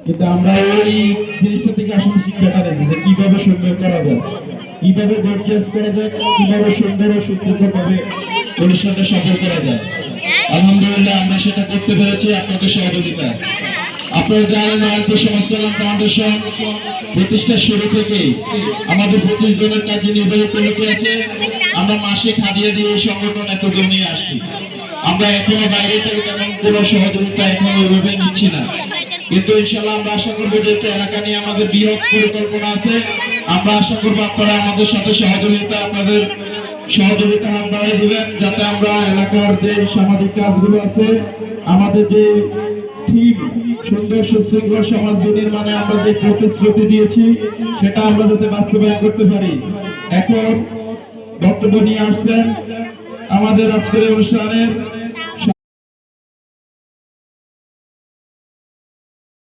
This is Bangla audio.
কিন্তু আমরা এই জিনিসটা থেকে আসলে শিক্ষাটা রেখেছি যে কিভাবে সুন্দর করা যায়, কিভাবে গর্জিয়াস করা যায়, কিভাবে সুন্দর ও সুশৃঙ্খলভাবে অনুষ্ঠানটা সফল করা যায়। আলহামদুলিল্লাহ আমরা সেটা করতে পেরেছি আপনাদের সহযোগিতা। আপনারা জানেন নারায়ণপুর সমাজ কল্যাণ ফাউন্ডেশন প্রতিষ্ঠার শুরু থেকেই আমাদের 25 জনের কার্যনির্বাহী কমিটি আছে। আমরা মাসিক হাদিয়া দিয়ে এই সংগঠন এতদূর নিয়ে আসছি। আমরা এখনো বাইরে থেকে তেমন কোনো সহযোগিতা এখন ওইভাবে নিচ্ছি না, কিন্তু ইনশাল্লাহ আমরা আশা করবো যে এলাকা নিয়ে আমাদের বৃহৎ পরিকল্পনা আছে। আমরা আশা করবো আপনারা আমাদের সাথে আপনাদের সহযোগিতা হাত বাড়িয়ে দিবেন, যাতে আমরা এলাকার যে সামাজিক কাজগুলো আছে, আমাদের যে থিম সুন্দর সুশৃঙ্খল সমাজ বিনির্মাণে আমরা যে প্রতিশ্রুতি দিয়েছি সেটা আমরা যাতে বাস্তবায়ন করতে পারি। এখন বক্তব্য নিয়ে আসছেন আমাদের আজকের অনুষ্ঠানের